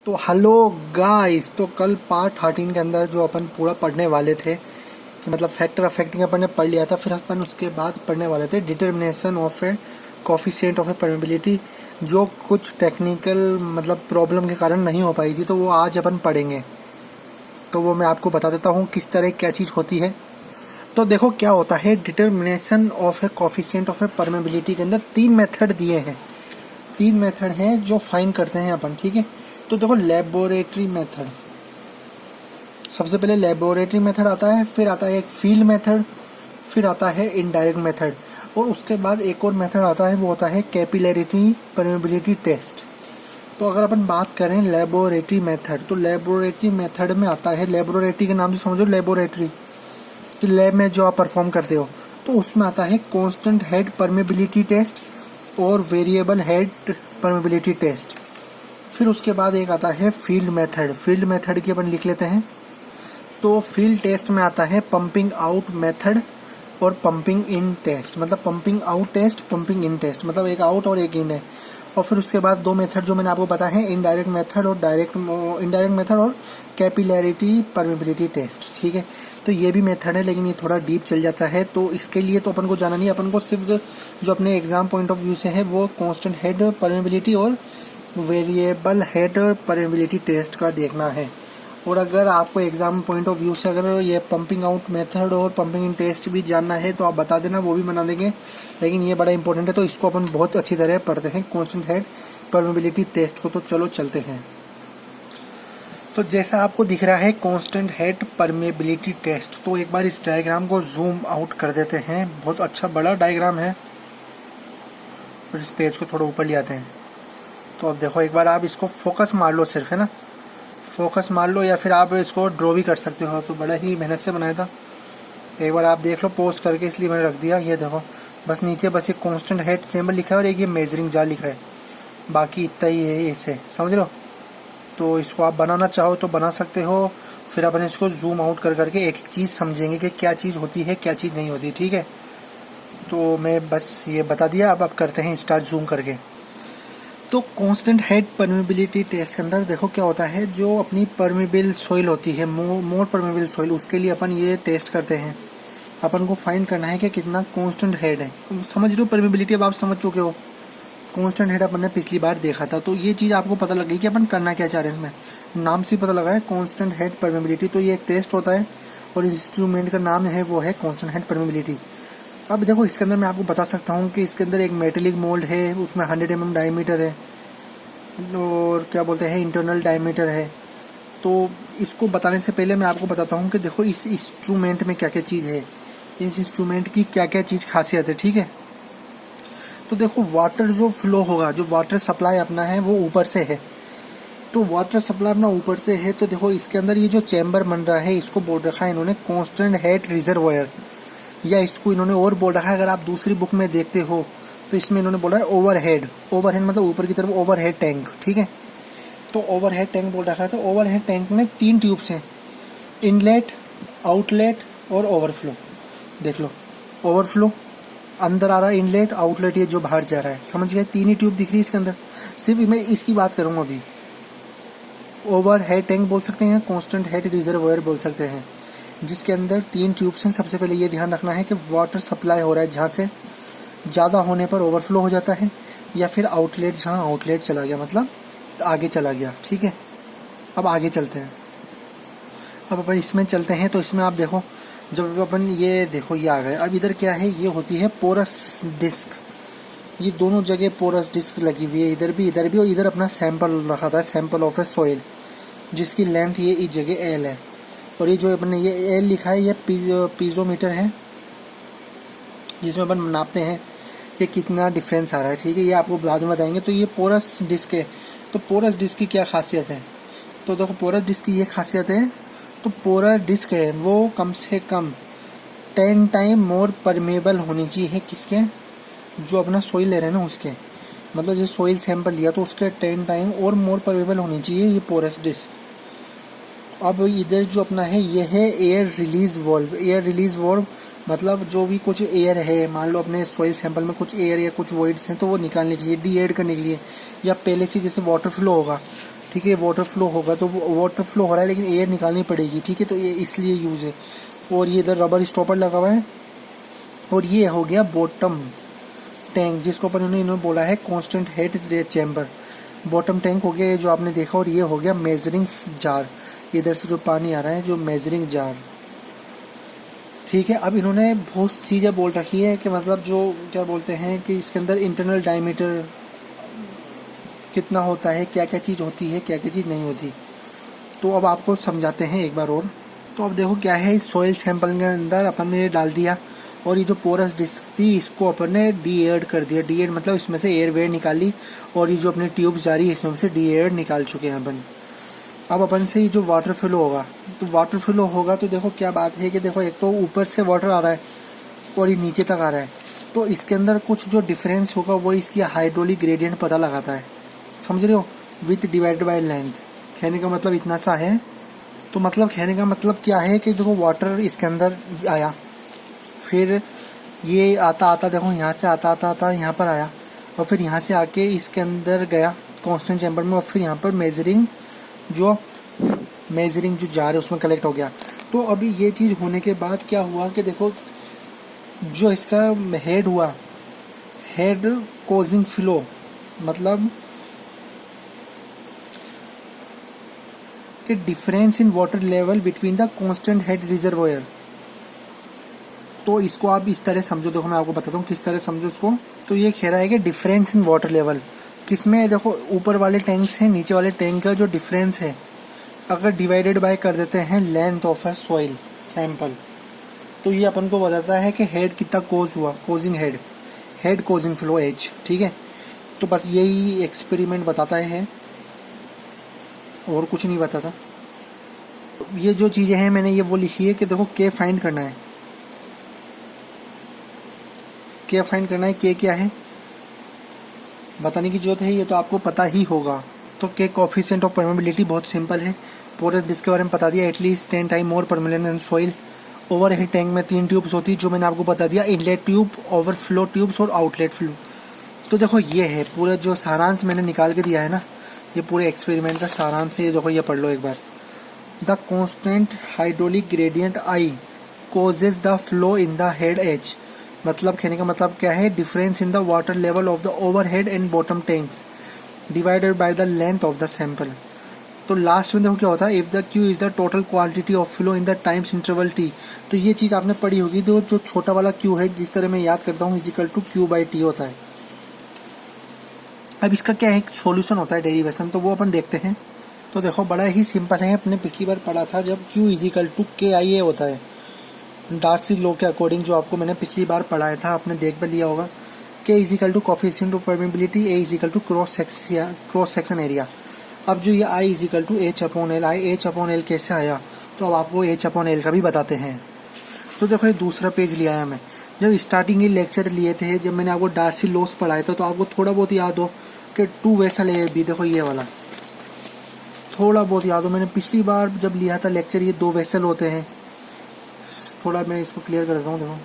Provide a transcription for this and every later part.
तो hello guys, तो कल पार्ट 13 के अंदर जो अपन पूरा पढ़ने वाले थे कि मतलब फैक्टर अफेक्टिंग अपन ने पढ़ लिया था। फिर अपन उसके बाद पढ़ने वाले थे determination of A coefficient of A permeability, जो कुछ टेक्निकल मतलब प्रॉब्लम के कारण नहीं हो पाई थी, तो वो आज अपन पढ़ेंगे। तो वो मैं आपको बता देता हूँ किस तरह क्या चीज़ होती है। तो देखो क्या होता है, determination of A coefficient of A permeability के अंदर तीन मेथड दिए हैं। तीन मेथड हैं जो फाइंड करते हैं अपन, ठीक है। तो देखो लेबोरेटरी मेथड, सबसे पहले लेबोरेटरी मेथड आता है, फिर आता है एक फील्ड मेथड, फिर आता है इनडायरेक्ट मेथड, और उसके बाद एक और मेथड आता है, वो होता है कैपिलैरिटी परमेबिलिटी टेस्ट। तो अगर अपन बात करें लेबोरेटरी मेथड, तो लेबोरेटरी मेथड में आता है, लेबोरेटरी के नाम से समझो लेबोरेटरी, तो लैब में जो आप परफॉर्म करते हो, तो उसमें आता है कांस्टेंट हेड परमेबिलिटी टेस्ट और वेरिएबल हेड परमेबिलिटी टेस्ट। फिर उसके बाद एक आता है फील्ड मेथड। फील्ड मेथड की अपन लिख लेते हैं। तो फील्ड टेस्ट में आता है पंपिंग आउट मेथड और पंपिंग इन टेस्ट, मतलब pumping out test, pumping in test, मतलब एक आउट और एक इन है। और फिर उसके बाद दो मेथड जो मैंने आपको बताया है, इनडायरेक्ट मेथड और इनडायरेक्ट मेथड और कैपिलैरिटी परमेबिलिटी टेस्ट, ठीक है। तो ये भी मेथड है, लेकिन ये थोड़ा डीप चल जाता है, तो इसके लिए तो अपन को जाना नहीं, अपन को सिर्फ जो अपने एग्जाम पॉइंट ऑफ व्यू से है वो कांस्टेंट हेड परमेबिलिटी और वेरिएबल हेड परमेबिलिटी टेस्ट का देखना है। और अगर आपको एग्जाम पॉइंट ऑफ व्यू से अगर ये पंपिंग आउट मेथड और पंपिंग इन टेस्ट भी जानना है तो आप बता देना, वो भी बना देंगे, लेकिन ये बड़ा इंपॉर्टेंट है, तो इसको अपन बहुत अच्छी तरह पढ़ते हैं कांस्टेंट हेड परमेबिलिटी टेस्ट को। तो चलो चलते हैं। तो जैसा आपको दिख रहा है कांस्टेंट हेड परमेबिलिटी टेस्ट, तो एक बार इस डायग्राम को जूम आउट कर देते हैं। बहुत अच्छा बड़ा डायग्राम है, और इस पेज को थोड़ा ऊपर ले आते हैं। तो अब देखो, एक बार आप इसको फोकस मार लो, सिर्फ है ना, फोकस मार लो, या फिर आप इसको ड्रॉ भी कर सकते हो। तो बड़ा ही मेहनत से बनाया था, एक बार आप देख लो पोज करके, इसलिए मैंने रख दिया। ये देखो, बस नीचे बस एक कांस्टेंट हेड चेंबर लिखा है और एक ये मेजरिंग जार लिखा है, बाकी इतना ही है, इसे समझ लो। तो इसको आप बनाना चाहो तो बना सकते हो। फिर अपन इसको जूम आउट कर करके एक एक चीज़ समझेंगे कि क्या चीज़ होती है, क्या चीज़ नहीं होती, ठीक है। तो मैं बस ये बता दिया, अब करते हैं स्टार्ट जूम करके। तो कांस्टेंट हेड परमेबिलिटी टेस्ट के अंदर देखो क्या होता है, जो अपनी परमेबल सॉइल होती है, मोर परमेबल सॉइल, उसके लिए अपन ये टेस्ट करते हैं। अपन को फाइंड करना है कि कितना कांस्टेंट हेड है। समझ लो परमेबिलिटी, अब आप समझ चुके हो। कांस्टेंट हेड अपन ने पिछली बार देखा था, तो ये चीज़ आपको पता लग गई कि अपन करना क्या चाह रहे हैं। इसमें नाम से पता लगा है कांस्टेंट हेड परमेबिलिटी, तो ये एक टेस्ट होता है और इंस्ट्रूमेंट का नाम है वो है कांस्टेंट हेड परमेबिलिटी। अब देखो, इसके अंदर मैं आपको बता सकता हूँ कि इसके अंदर एक मेटेलिक मोल्ड है, उसमें 100 mm डायमीटर है, और क्या बोलते हैं इंटरनल डायमीटर है। तो इसको बताने से पहले मैं आपको बताता हूँ कि देखो इस इंस्ट्रूमेंट में क्या क्या चीज़ है, इस इंस्ट्रूमेंट की क्या क्या चीज़ खासियत है, ठीक है। तो देखो, वाटर जो फ्लो होगा, जो वाटर सप्लाई अपना है वो ऊपर से है। तो वाटर सप्लाई अपना ऊपर से है, तो देखो इसके अंदर ये जो चैम्बर बन रहा है, इसको बोल रखा है इन्होंने कांस्टेंट हेड रिजर्वॉयर, या इसको इन्होंने और बोल रखा है, अगर आप दूसरी बुक में देखते हो तो इसमें इन्होंने बोला है ओवरहेड। ओवरहेड मतलब ऊपर की तरफ ओवरहेड टैंक, ठीक है। तो ओवरहेड टैंक बोल रखा है। तो ओवरहेड टैंक में 3 ट्यूब्स हैं, इनलेट, आउटलेट और ओवरफ्लो। देख लो, ओवरफ्लो अंदर आ रहा है, इनलेट, आउटलेट ये जो बाहर जा रहा है, समझ गए। 3 ही ट्यूब दिख रही है इसके अंदर। सिर्फ मैं इसकी बात करूँगा अभी। ओवरहेड टैंक बोल सकते हैं, कांस्टेंट हेड रिजर्वॉयर बोल सकते हैं, जिसके अंदर 3 ट्यूब्स हैं। सबसे पहले ये ध्यान रखना है कि वाटर सप्लाई हो रहा है, जहाँ से ज़्यादा होने पर ओवरफ्लो हो जाता है, या फिर आउटलेट, जहाँ आउटलेट चला गया मतलब आगे चला गया, ठीक है। अब आगे चलते हैं, अब अपन इसमें चलते हैं। तो इसमें आप देखो, जब अपन ये देखो ये आ गए, अब इधर क्या है, ये होती है पोरस डिस्क। ये दोनों जगह पोरस डिस्क लगी हुई है, इधर भी, और इधर अपना सैंपल रखा था, सैंपल ऑफ ए सॉइल, जिसकी लेंथ ये इस जगह एल है। और ये जो अपने ये एल लिखा है, ये पीजोमीटर है, जिसमें अपन नापते हैं कि कितना डिफरेंस आ रहा है, ठीक है। ये आपको बाद में बताएंगे। तो ये पोरस डिस्क है। तो पोरस डिस्क की क्या खासियत है, तो देखो पोरस डिस्क की ये खासियत है, तो पोरस डिस्क है वो कम से कम 10 टाइम मोर परमेबल होनी चाहिए, किसके, जो अपना सॉइल ले रहे हैं ना उसके, मतलब जो सॉइल सैंपल लिया तो उसके 10 टाइम और मोर परमेबल होनी चाहिए ये पोरस डिस्क। अब इधर जो अपना है ये है air release valve. Air release valve मतलब जो भी कुछ एयर है, मान लो अपने सॉइल सैंपल में कुछ एयर या कुछ वॉइड्स हैं, तो वो निकालने के लिए, डी एड करने के लिए, या पहले से जैसे वाटर फ्लो होगा, ठीक है, वाटर फ्लो होगा तो वाटर फ्लो हो रहा है लेकिन एयर निकालनी पड़ेगी, ठीक है, तो ये इसलिए यूज़ है। और ये इधर रबर स्टॉपर लगा हुआ है। और ये हो गया बॉटम टैंक, जिसको अपन इन्होंने बोला है constant head chamber. Bottom tank हो गया ये जो आपने देखा। और ये हो गया मेजरिंग जार, इधर से जो पानी आ रहा है जो मेजरिंग जार, ठीक है। अब इन्होंने बहुत चीज़ें बोल रखी है कि मतलब जो क्या बोलते हैं कि इसके अंदर इंटरनल डायमीटर कितना होता है, क्या क्या चीज़ होती है, क्या क्या चीज़ नहीं होती। तो अब आपको समझाते हैं एक बार और। तो अब देखो क्या है, इस सॉइल सैंपल के अंदर अपन ने डाल दिया और ये जो पोरस डिस्क थी इसको अपन ने डी एड कर दिया। डी एड मतलब इसमें से एयर वेयर निकाली और ये जो अपने ट्यूब जा रही है इसमें से डी एड निकाल चुके हैं अपन। अब अपन से ये जो वाटर फ्लो होगा, तो वाटर फ्लो होगा तो देखो क्या बात है कि देखो एक तो ऊपर से वाटर आ रहा है और ये नीचे तक आ रहा है, तो इसके अंदर कुछ जो डिफरेंस होगा वो इसकी हाइड्रोलिक ग्रेडियंट पता लगाता है, समझ रहे हो, विथ डिवाइडेड बाय लेंथ। कहने का मतलब इतना सा है। तो मतलब कहने का मतलब क्या है कि देखो वाटर इसके अंदर आया, फिर ये आता आता देखो यहाँ से आता आता आता यहाँ पर आया और फिर यहाँ से आके इसके अंदर गया कांस्टेंट चैम्बर में और फिर यहाँ पर मेजरिंग जो जार है उसमें कलेक्ट हो गया। तो अभी ये चीज़ होने के बाद क्या हुआ कि देखो जो इसका हेड हुआ, हेड कॉजिंग फ्लो, मतलब कि difference in water level between the constant head reservoir. तो इसको आप इस तरह समझो, देखो मैं आपको बताता हूँ किस तरह समझो इसको। तो ये कह रहा है कि डिफरेंस इन वाटर लेवल किसमें, देखो ऊपर वाले टैंक से नीचे वाले टैंक का जो डिफरेंस है अगर डिवाइडेड बाय कर देते हैं length of a soil sample, तो ये अपन को बताता है कि हेड कितना कोज हुआ, causing head causing flow as, ठीक है। तो बस यही एक्सपेरिमेंट बताता है और कुछ नहीं बताता। ये जो चीज़ें हैं मैंने ये वो लिखी है कि देखो के फाइंड करना है, के फाइंड करना है। के क्या है बताने की जरूरत है, ये तो आपको पता ही होगा। तो के कोफिशिएंट ऑफ परमेबिलिटी बहुत सिंपल है, पोरस डिस्क के बारे में बता दिया, at least 10 time more permeable than soil. Overhead tank में 3 ट्यूब्स होती है जो मैंने आपको बता दिया, इनलेट ट्यूब, ओवरफ्लो ट्यूब्स और आउटलेट फ्लो। तो देखो ये है पूरा जो सारांश मैंने निकाल के दिया है ना, ये पूरे एक्सपेरिमेंट का सारांश है। देखो ये पढ़ लो एक बार। The constant hydraulic gradient I causes the flow in the head as, मतलब कहने का मतलब क्या है, difference in the water level of the overhead and bottom tanks divided by the length of the sample. तो लास्ट में देखो क्या होता है, if the Q is the total quantity of flow in the times interval T. तो ये चीज आपने पढ़ी होगी, तो जो छोटा वाला क्यू है जिस तरह मैं याद करता हूँ equal to Q by T होता है। अब इसका क्या है, सॉल्यूशन होता है डेरिवेशन, तो वो अपन देखते हैं। तो देखो बड़ा ही सिंपल है, अपने पिछली बार पढ़ा था जब Q equal to k I ए होता है डार्सी लॉ के अकॉर्डिंग, जो आपको मैंने पिछली बार पढ़ाया था, आपने देख भी लिया होगा। K equal to coefficient of permeability, A equal to cross section area. अब जो ये I equal to H upon L, I H upon L कैसे आया, तो अब आपको एच अपॉन एल का भी बताते हैं। तो देखो ये दूसरा पेज लिया है मैं, जब स्टार्टिंग ये लेक्चर लिए थे, जब मैंने आपको डार्सी लॉस पढ़ाया था, तो आपको थोड़ा बहुत याद हो कि 2 वेसल ए बी, देखो ये वाला थोड़ा बहुत याद हो, मैंने पिछली बार जब लिया था लेक्चर, ये 2 वेसल होते हैं। थोड़ा मैं इसको क्लियर कर देता हूँ, देखो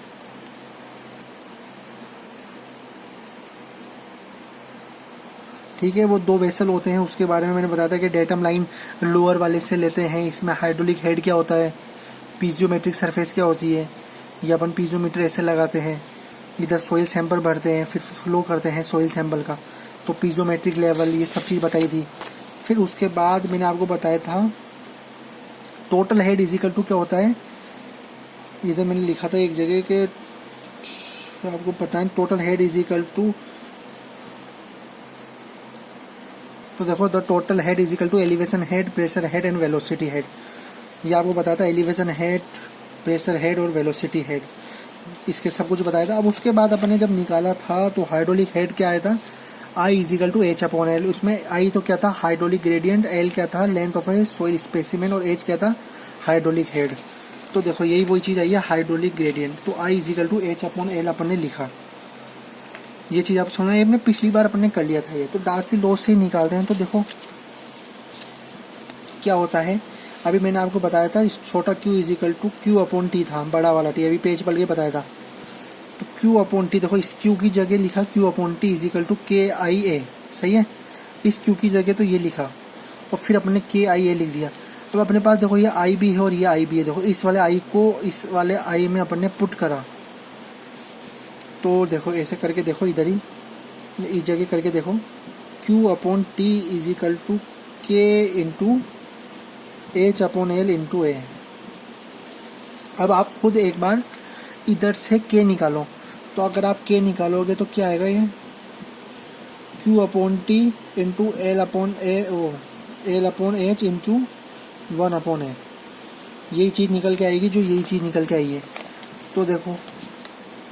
ठीक है, वो 2 वेसल होते हैं, उसके बारे में मैंने बताया था कि डेटम लाइन लोअर वाले से लेते हैं। इसमें हाइड्रोलिक हेड क्या होता है, पीजियोमेट्रिक सरफेस क्या होती है, ये अपन पीजियोमीटर ऐसे लगाते हैं, इधर सॉइल सैंपल भरते हैं, फिर फ्लो करते हैं सॉइल सैंपल का, तो पीजियोमेट्रिक लेवल ये सब चीज़ बताई थी। फिर उसके बाद मैंने आपको बताया था टोटल हेड इजिकल टू क्या होता है, इधर मैंने लिखा था एक जगह के, आपको पता है टोटल हेड इजिकल टू, तो देखो the total head equal to elevation head, pressure head and velocity head. ये आपको बताया था एलिवेशन हेड, प्रेशर हेड और वेलोसिटी हेड, इसके सब कुछ बताया था। अब उसके बाद अपने जब निकाला था तो हाइड्रोलिक हेड क्या आया था, I equal to H upon L. उसमें आई तो क्या था, हाइड्रोलिक ग्रेडियंट, एल क्या था, length of A soil specimen, और एच क्या था, हाइड्रोलिक हेड। तो देखो यही वही चीज़ आई है, हाइड्रोलिक ग्रेडियंट। तो I equal to H upon L अपन ने लिखा, ये चीज़ आप सुना, ये अपने पिछली बार अपन ने कर लिया था ये। तो डार्सी लॉस से ही निकाल रहे हैं। तो देखो क्या होता है, अभी मैंने आपको बताया था इस छोटा Q equal to Q upon T था, बड़ा वाला टी, अभी पेज पढ़ के बताया था। तो क्यू अपॉन टी, देखो इस क्यू की जगह लिखा Q upon T equal to k I ए, सही है। इस क्यू की जगह तो ये लिखा, और फिर अपने के आई ए लिख दिया। अब अपने पास देखो ये आई भी है और ये आई भी है, देखो इस वाले आई को इस वाले आई में अपन ने पुट करा, तो देखो ऐसे करके देखो इधर ही इस जगह करके देखो Q upon T is equal to K into H upon L into A. अब आप खुद एक बार इधर से के निकालो, तो अगर आप के निकालोगे तो क्या आएगा, ये Q upon T into L upon H into 1 upon A, यही चीज़ निकल के आएगी जो यही चीज़ निकल के आई है। तो देखो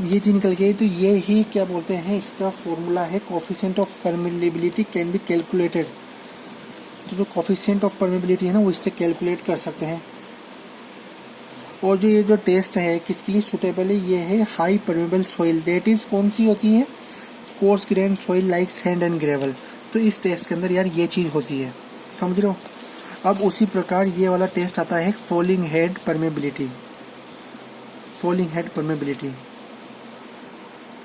ये चीज़ निकल के आई, तो ये ही क्या बोलते हैं, इसका फॉर्मूला है coefficient of permeability can be calculated. तो जो कोफिशिएंट ऑफ परमेबिलिटी है ना वो इससे कैलकुलेट कर सकते हैं। और जो ये जो टेस्ट है किसके लिए सूटेबल है, ये है high permeable soil, that is कौन सी होती है, coarse grain soil like sand and gravel. तो इस टेस्ट के अंदर यार ये चीज़ होती है, समझ रहे हो। अब उसी प्रकार ये वाला टेस्ट आता है falling head permeability, falling head permeability.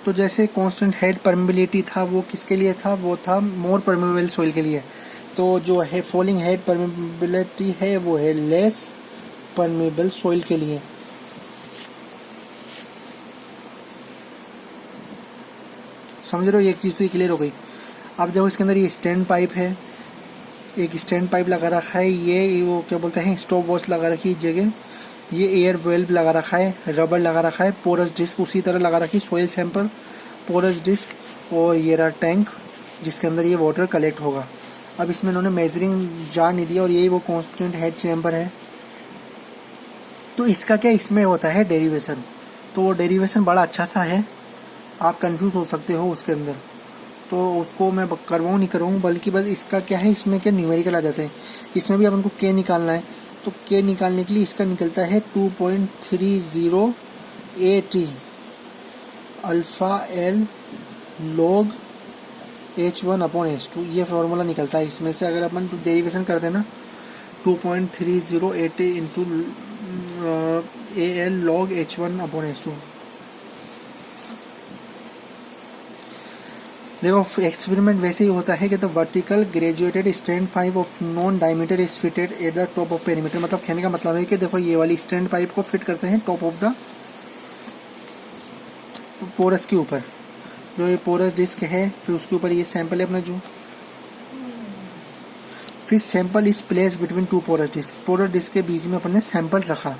तो जैसे कांस्टेंट हेड परमेबिलिटी था वो किसके लिए था, वो था मोर परमेबल सॉइल के लिए। तो जो है फॉलिंग हेड परमेबिलिटी है वो है लेस परमेबल सॉइल के लिए। समझ रहे हो, एक चीज़ तो ये क्लियर हो गई। अब देखो इसके अंदर ये स्टैंड पाइप है, एक स्टैंड पाइप लगा रखा है, ये वो क्या बोलते हैं स्टॉप वॉच लगा रखी है इस जगह, ये एयर वेल्व लगा रखा है, रबर लगा रखा है, पोरस डिस्क उसी तरह लगा रखी है, सॉइल सैंपल, पोरस डिस्क, और ये रहा टैंक जिसके अंदर ये वाटर कलेक्ट होगा। अब इसमें इन्होंने मेजरिंग जार नहीं दिया और यही वो कांस्टेंट हेड चैम्बर है। तो इसका क्या इसमें होता है डेरिवेशन, तो वो डेरिवेशन बड़ा अच्छा सा है, आप कंफ्यूज हो सकते हो उसके अंदर, तो उसको मैं करवाऊँ नहीं करवाऊँ, बल्कि बस इसका क्या है, इसमें क्या न्यूमेरिकल आ जाते हैं। इसमें भी अपन को के निकालना है, तो के निकालने के लिए इसका निकलता है 2.30 AT alpha L log H1 upon H2, ये फार्मूला निकलता है। इसमें से अगर अपन डेरिवेशन करते हैं ना 2.30 AT into AL log H1 upon H2। देखो एक्सपेरिमेंट वैसे ही होता है कि the vertical graduated stand pipe of non diameter is fitted at the top of perimeter. मतलब कहने का मतलब है कि देखो ये वाली स्टैंड पाइप को फिट करते हैं टॉप ऑफ द पोरस के ऊपर, जो ये पोरस डिस्क है, फिर उसके ऊपर ये सैंपल है अपना जो, फिर sample is place between two porous disc के बीच में अपन ने सैंपल रखा।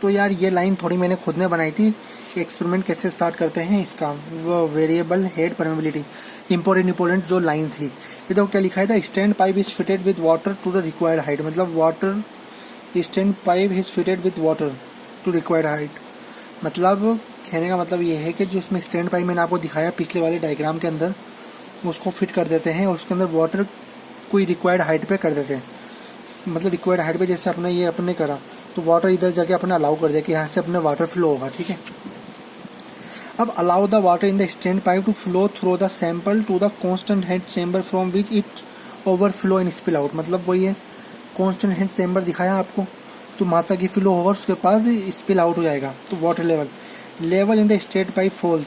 तो यार ये लाइन थोड़ी मैंने खुद ने बनाई थी कि एक्सपेरिमेंट कैसे स्टार्ट करते हैं इसका, वो वेरिएबल हेड परमेबिलिटी इंपॉर्टेंट जो लाइन थी। ये देखो क्या लिखा है था, stand pipe is fitted with water to the required height, मतलब water stand pipe is fitted with water to required height. मतलब कहने का मतलब ये है कि जो इसमें स्टैंड पाइप मैंने आपको दिखाया पिछले वाले डायग्राम के अंदर, उसको फिट कर देते हैं और उसके अंदर वाटर कोई रिक्वायर्ड हाइट पे कर देते हैं। मतलब रिक्वायर्ड हाइट पे जैसे अपने ये अपने करा तो वाटर इधर जाके अपने अलाउ कर दिया कि यहाँ से अपने वाटर फ्लो होगा, ठीक है। अब allow the water in the stand pipe to flow through the sample to the constant head chamber from which it overflow and spill out. मतलब वही है, कांस्टेंट हेड चैम्बर दिखाया आपको, तो मात्रा की फ्लो होगा उसके बाद स्पिल आउट हो जाएगा। तो water level in the state pipe falls.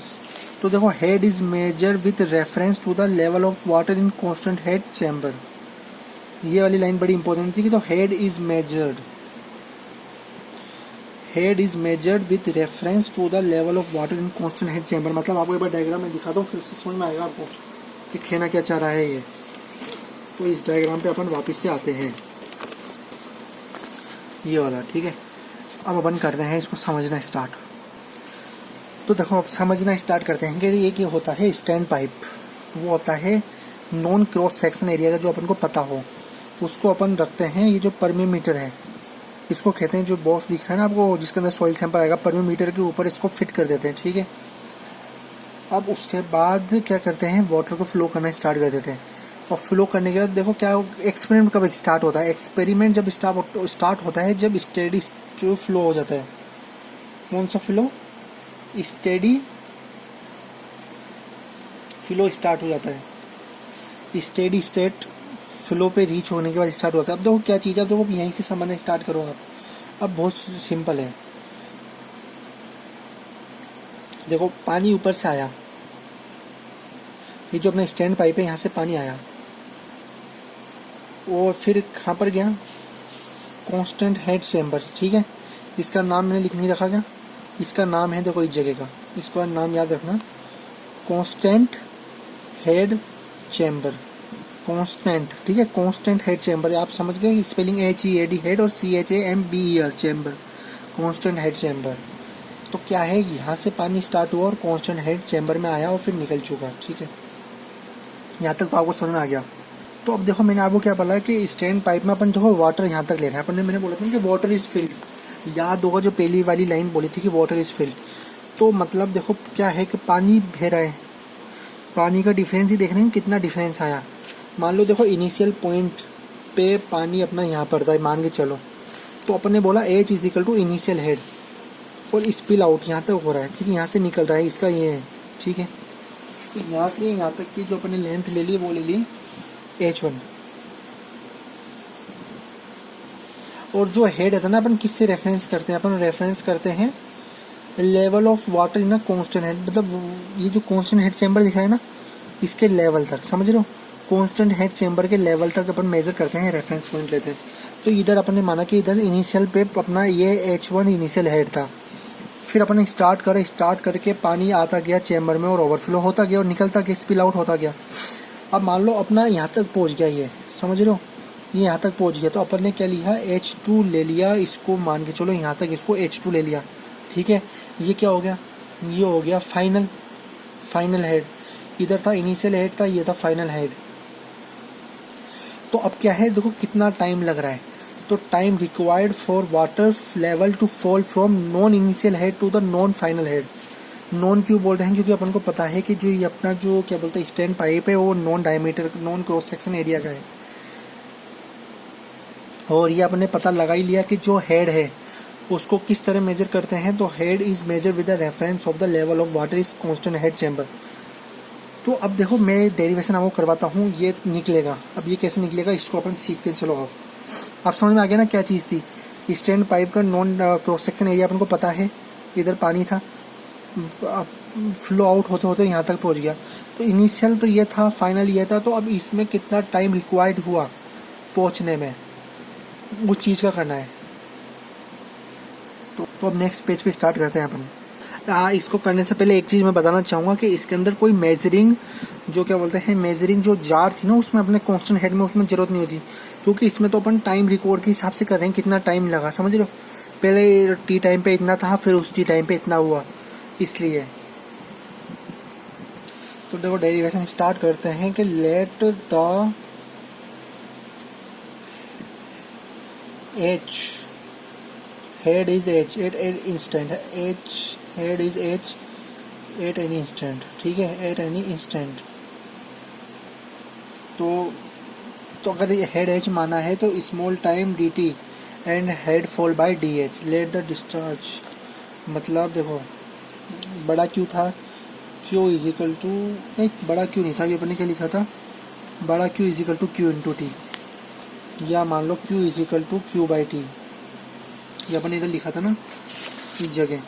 तो देखो head is measure with reference to the level of water in constant head chamber. ये वाली लाइन बड़ी इंपॉर्टेंट थी कि तो head is measured with reference to the level of water in constant head chamber. मतलब आपको एक बार डायग्राम में दिखा दो, फिर उससे समझ में आएगा आपको कि कहना क्या चाह रहा है ये। तो इस डायग्राम पे अपन वापस से आते हैं, ये वाला, ठीक है। अब अपन करते हैं इसको समझना स्टार्ट। तो देखो अब समझना स्टार्ट करते हैं कि ये क्या होता है स्टैंड पाइप। वो होता है नॉन क्रॉस सेक्शन एरिया का, जो अपन को पता हो उसको अपन रखते हैं। ये जो परमीमीटर है इसको कहते हैं, जो बॉक्स दिख रहा है ना आपको जिसके अंदर सॉइल सैंपल आएगा, परमीमीटर के ऊपर इसको फिट कर देते हैं, ठीक है। अब उसके बाद क्या करते हैं, वाटर को फ्लो करना स्टार्ट कर देते हैं। और फ्लो करने के बाद देखो क्या एक्सपेरिमेंट कब स्टार्ट होता है, एक्सपेरिमेंट जब स्टार्ट होता है जब स्टेडी फ्लो हो जाता है। कौन सा फ्लो, स्टेडी फ्लो स्टार्ट हो जाता है। स्टेडी स्टेट फ्लो पे रीच होने के बाद स्टार्ट होता है। अब देखो क्या चीज़ है, अब देखो यहीं से समझना स्टार्ट करो आप। अब बहुत सिंपल है, देखो पानी ऊपर से आया, ये जो अपना स्टैंड पाइप है यहाँ से पानी आया, और फिर कहाँ पर गया, कांस्टेंट हेड चैम्बर, ठीक है। इसका नाम मैंने लिख नहीं रखा क्या, इसका नाम है देखो इस जगह का, इसका नाम याद रखना, कांस्टेंट हेड चैम्बर, कांस्टेंट, ठीक है, कांस्टेंट हेड चैम्बर। आप समझ गए स्पेलिंग HEAD हेड और CHAMBER chamber, constant head chamber. तो क्या है, यहाँ से पानी स्टार्ट हुआ और कांस्टेंट हेड चैम्बर में आया और फिर निकल चुका, ठीक है। यहाँ तक तो आपको समझ में आ गया। तो अब देखो मैंने आपको क्या बोला कि स्टैंड पाइप में अपन देखो वाटर यहाँ तक ले रहे हैं अपन ने, मैंने बोला था कि वाटर इज फिल्ड, याद होगा जो पहली वाली लाइन बोली थी कि वाटर इज फिल्ड। तो मतलब देखो क्या है कि पानी बह रहा है, पानी का डिफरेंस ही देख रहे हैं कितना डिफरेंस आया। मान लो देखो इनिशियल पॉइंट पे पानी अपना यहाँ पर था, मान के चलो, तो अपन ने बोला H is equal to initial head और स्पिल आउट यहाँ तक हो रहा है, ठीक है, यहाँ से निकल रहा है, इसका ये है, ठीक है। तो यहाँ से यहाँ तक की जो अपने लेंथ ले ली वो ले ली H1। और जो हेड है ना अपन किससे रेफरेंस करते हैं, अपन रेफरेंस करते हैं level of water in a constant head, मतलब ये जो कांस्टेंट हेड चैम्बर दिख रहा है ना इसके लेवल तक, समझ रहे हो, कांस्टेंट हेड चैम्बर के लेवल तक अपन मेजर करते हैं, रेफरेंस पॉइंट लेते हैं। तो इधर अपन ने माना कि इधर इनिशियल पे अपना ये H1 इनिशियल हेड था, फिर अपन स्टार्ट करके पानी आता गया चैम्बर में और ओवरफ्लो होता गया और निकलता गया, स्पिल आउट होता गया। अब मान लो अपना यहाँ तक पहुँच गया, ये समझ रहे हो, ये यहाँ तक पहुँच गया, तो अपन ने क्या लिया H2 ले लिया, इसको मान के चलो यहाँ तक इसको H2 ले लिया, ठीक है। ये क्या हो गया, ये हो गया फाइनल हेड, इधर था इनिशियल हेड था, ये था फाइनल हेड। तो अब क्या है देखो कितना टाइम लग रहा है, तो time required for water level to fall from known initial head to the known final head. Known क्यों बोल रहे हैं, क्योंकि अपन को पता है कि जो ये अपना जो क्या बोलते हैं स्टैंड पाइप है वो non diameter non cross section area का है, और ये अपने पता लगा ही लिया कि जो हेड है उसको किस तरह मेजर करते हैं, तो head is measure with the reference of the level of water is constant head chamber. तो अब देखो मैं डेरिवेशन आपको करवाता हूँ, ये निकलेगा, अब ये कैसे निकलेगा इसको अपन सीखते हैं। चलो अब समझ में आ गया ना क्या चीज़ थी, स्टैंड पाइप का नॉन क्रॉस सेक्शन एरिया अपन को पता है, इधर पानी था, फ्लो आउट होते होते यहाँ तक पहुँच गया, तो इनिशियल तो ये था, फाइनल ये था, तो अब इसमें कितना टाइम रिक्वायर्ड हुआ पहुँचने में, उस चीज़ का करना है। तो अब नेक्स्ट पेज पे स्टार्ट करते हैं अपन। इसको करने से पहले एक चीज़ मैं बताना चाहूँगा कि इसके अंदर कोई मेजरिंग जो क्या बोलते हैं मेजरिंग जो जार थी ना उसमें अपने कांस्टेंट हेड में उसमें ज़रूरत नहीं होती, क्योंकि इसमें तो अपन टाइम रिकॉर्ड के हिसाब से कर रहे हैं, कितना टाइम लगा, समझ रहे हो, पहले टी टाइम पे इतना था फिर उस टी टाइम पे इतना हुआ, इसलिए। तो देखो डेरिवेशन स्टार्ट करते हैं कि let the H head is H at an instant, H head is H at any instant, ठीक है, at any instant। तो अगर ये हेड H माना है तो small time dt and head fall bye DH, let the discharge, मतलब देखो बड़ा Q था, Q इज इक्वल टू, नहीं बड़ा Q नहीं था, ये अपने क्या लिखा था, बड़ा Q is equal to Q into T, या मान लो Q is equal to Q by T, ये अपने इधर लिखा था ना इस जगह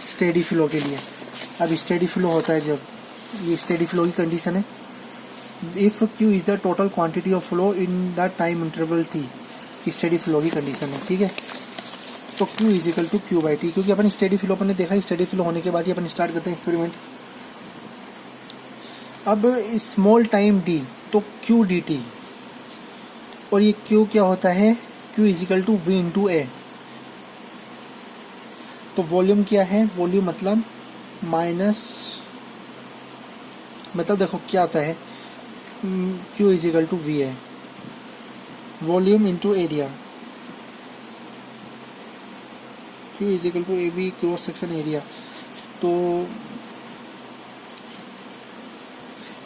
स्टेडी फ्लो के लिए। अब स्टेडी फ्लो होता है जब, ये स्टेडी फ्लो की कंडीशन है, if Q is the total quantity of flow in the time interval T, steady flow की कंडीशन है, ठीक है। तो Q is equal to Q by T, क्योंकि अपन स्टेडी फ्लो अपन ने देखा, स्टेडी फ्लो होने के बाद ही अपन स्टार्ट करते हैं एक्सपेरिमेंट। अब स्मॉल टाइम D तो Q dt, और ये Q क्या होता है, Q is equal to V into A. तो वॉल्यूम क्या है, वॉल्यूम मतलब माइनस, मतलब देखो क्या होता है, Q is equal to V है, volume into area, Q is equal to AB cross section area. तो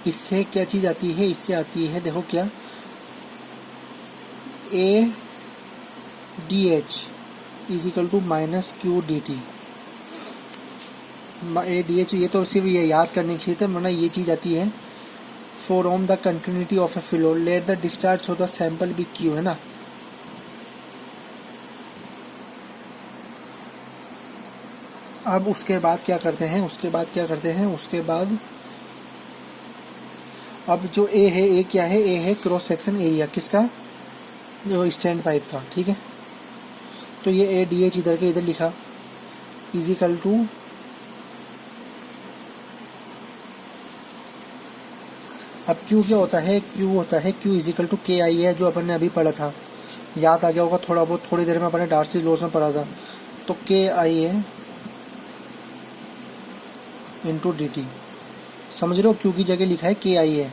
इससे क्या चीज़ आती है, इससे आती है देखो क्या, ADH is equal to minus Q dt, ADH ये तो सिर्फ ये याद करने की चीज़ है, वरना ये चीज़ आती है from the continuity of A flow, let the discharge हो द सैंपल बी Q, है ना। अब उसके बाद क्या करते हैं, उसके बाद अब जो ए है, ए क्या है, ए है क्रॉस सेक्शन एरिया किसका, जो स्टैंड पाइप का, ठीक है। तो ये ए डी एच इधर के इधर लिखा, इजिकल टू अब क्यू क्या होता है, क्यू होता है क्यू इजिकल टू के आई है, जो अपन ने अभी पढ़ा था, याद आ गया होगा थोड़ा बहुत, थोड़ी देर में अपन ने डार्सी लॉस में पढ़ा था। तो के आई है इंटू डी टी, समझ रहे हो, क्यू की जगह लिखा है के आई है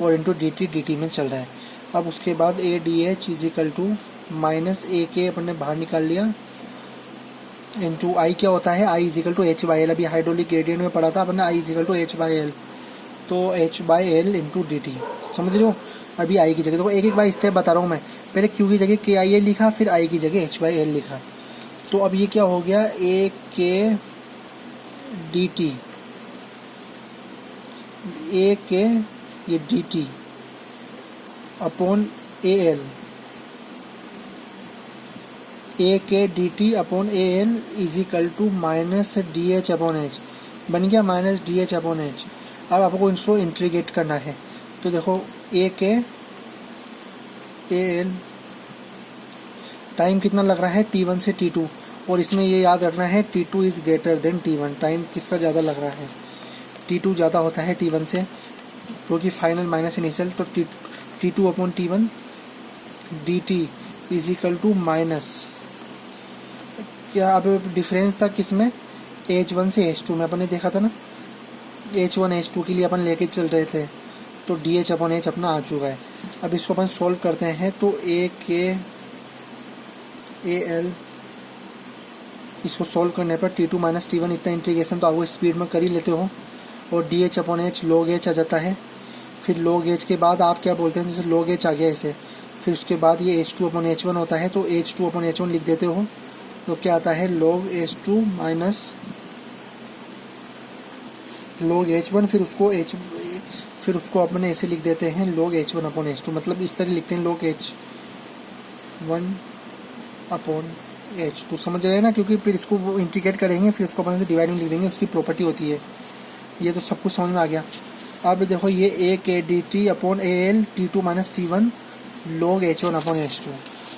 और इंटू डी टी में चल रहा है। अब उसके बाद A D H equal to minus A K अपन ने बाहर निकाल लिया, इंटू आई क्या होता है, I equal to H by L, अभी हाइड्रोलिक ग्रेडियंट में पढ़ा था अपन ने, I equal to H by L, तो H by L into D T, समझ रहे हो। अभी आई की जगह देखो, एक एक बार स्टेप बता रहा हूँ मैं, पहले क्यू की जगह के आई ए लिखा, फिर आई की जगह एच बाई एल लिखा। तो अब ये क्या हो गया, ए K D T, A K ये D T upon A L, A K D T upon A L equal to minus D H upon H, बन गया minus D H upon H. अब आपको इसको इंटीग्रेट करना है, तो देखो ए के ए एल, टाइम कितना लग रहा है T1 से T2, और इसमें ये याद रखना है T2 is greater than T1, time किसका ज़्यादा लग रहा है, T2 ज़्यादा होता है T1 से, क्योंकि फाइनल माइनस इनिशियल, तो T2 upon T1 d t is equal to minus, क्या अब डिफरेंस था किसमें, H1 से H2 में अपन ने देखा था ना, H1 H2 के लिए अपन लेके चल रहे थे, तो डी एच अपॉन एच अपना आ चुका है। अब इसको अपन सॉल्व करते हैं, तो ए के ए एल, इसको सॉल्व करने पर T2 माइनस T1 इतना इंटीग्रेशन तो आपको स्पीड में कर ही लेते हो, और D H upon H log H आ जाता है, फिर लॉग एच के बाद आप क्या बोलते हैं, जैसे लॉग एच आ गया ऐसे, फिर उसके बाद ये H2 अपॉन H1 होता है, तो H2 अपॉन H1 लिख देते हो, तो क्या आता है log H2 minus log H1, फिर उसको अपने ऐसे लिख देते हैं लॉग H1 अपॉन H2, मतलब इस तरह लिखते हैं लॉग H1 अपॉन H2, समझ रहे हैं ना, क्योंकि फिर इसको इंटीग्रेट करेंगे, फिर उसको अपन से डिवाइड में लिख देंगे, उसकी प्रॉपर्टी होती है। ये तो सब कुछ समझ में आ गया। अब देखो ये ए K D T upon A L T2 minus T1 log H1 upon H2,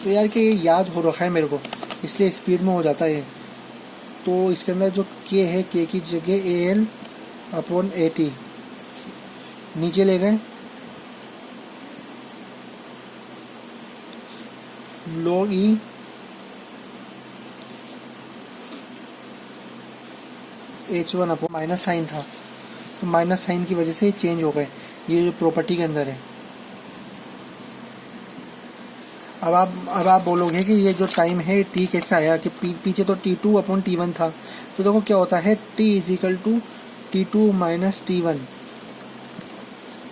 तो यार कि ये याद हो रखा है मेरे को, इसलिए स्पीड में हो जाता है। तो इसके अंदर जो के है, के की जगह A L upon A T नीचे ले गए, लॉग ई H1 अपॉन, माइनस साइन था तो माइनस साइन की वजह से ये चेंज हो गए, ये जो प्रॉपर्टी के अंदर है। अब आप बोलोगे कि ये जो टाइम है टी कैसे आया, कि पीछे तो T2 अपॉन T1 था, तो देखो क्या होता है T is equal to T2 minus T1,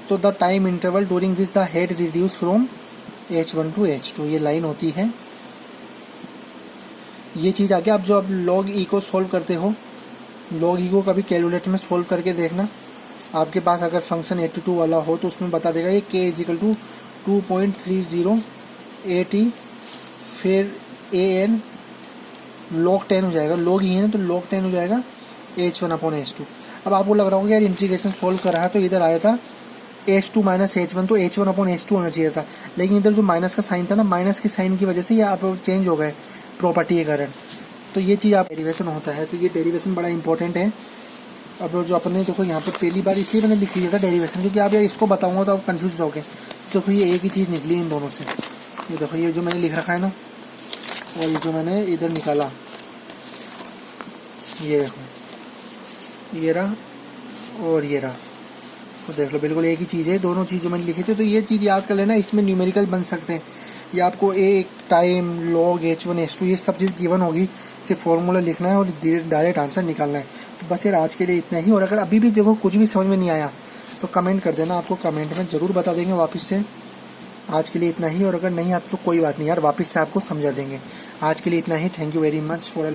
तो the time interval during which the head reduce from H1 to H2, ये लाइन होती है, ये चीज़ आ गया। अब जो आप लॉग ई को सॉल्व करते हो, लॉग ई को कभी कैलकुलेटर में सॉल्व करके देखना, आपके पास अगर फंक्शन 82 वाला हो तो उसमें बता देगा ये k is equal to 2.30 AT, फिर ए एन लॉग 10 हो जाएगा, लॉग ई है ना तो लॉग 10 हो जाएगा H1 अपॉन H2। अब आपको लग रहा होगा यार इंटीग्रेशन सॉल्व कर रहा है तो इधर आया था H2 माइनस H1, तो H1 अपॉन H2 होना चाहिए था, लेकिन इधर जो माइनस का साइन था ना, माइनस के साइन की वजह से ये आप चेंज हो गए प्रॉपर्टी के कारण, तो ये चीज़ आप डेरिवेशन होता है, तो ये डेरिवेशन बड़ा इंपॉर्टेंट है। अब जो अपने देखो यहाँ पर पहली बार इसलिए मैंने लिख लिया था डेरिवेशन, क्योंकि आप यार इसको बताऊंगा तो आप कंफ्यूज हो गए, तो फिर ये एक ही चीज़ निकली इन दोनों से, ये देखो ये जो मैंने लिख रखा है ना, और ये जो मैंने इधर निकाला, ये देखो ये रहा और ये रहा, तो देख लो बिल्कुल एक ही चीज़ है, दोनों चीज़ जो मैंने लिखी थी, तो ये चीज़ याद कर लेना, इसमें न्यूमेरिकल बन सकते हैं, ये आपको एक टाइम लॉग H1 H2 ये सब चीज़ गिवन होगी, सिर्फ फॉर्मूला लिखना है और डायरेक्ट आंसर निकालना है। तो बस यार आज के लिए इतना ही, और अगर अभी भी देखो कुछ भी समझ में नहीं आया तो कमेंट कर देना, आपको कमेंट में ज़रूर बता देंगे वापस से। आज के लिए इतना ही, और अगर नहीं आता तो कोई बात नहीं यार, वापस से आपको समझा देंगे। आज के लिए इतना ही, thank you very much for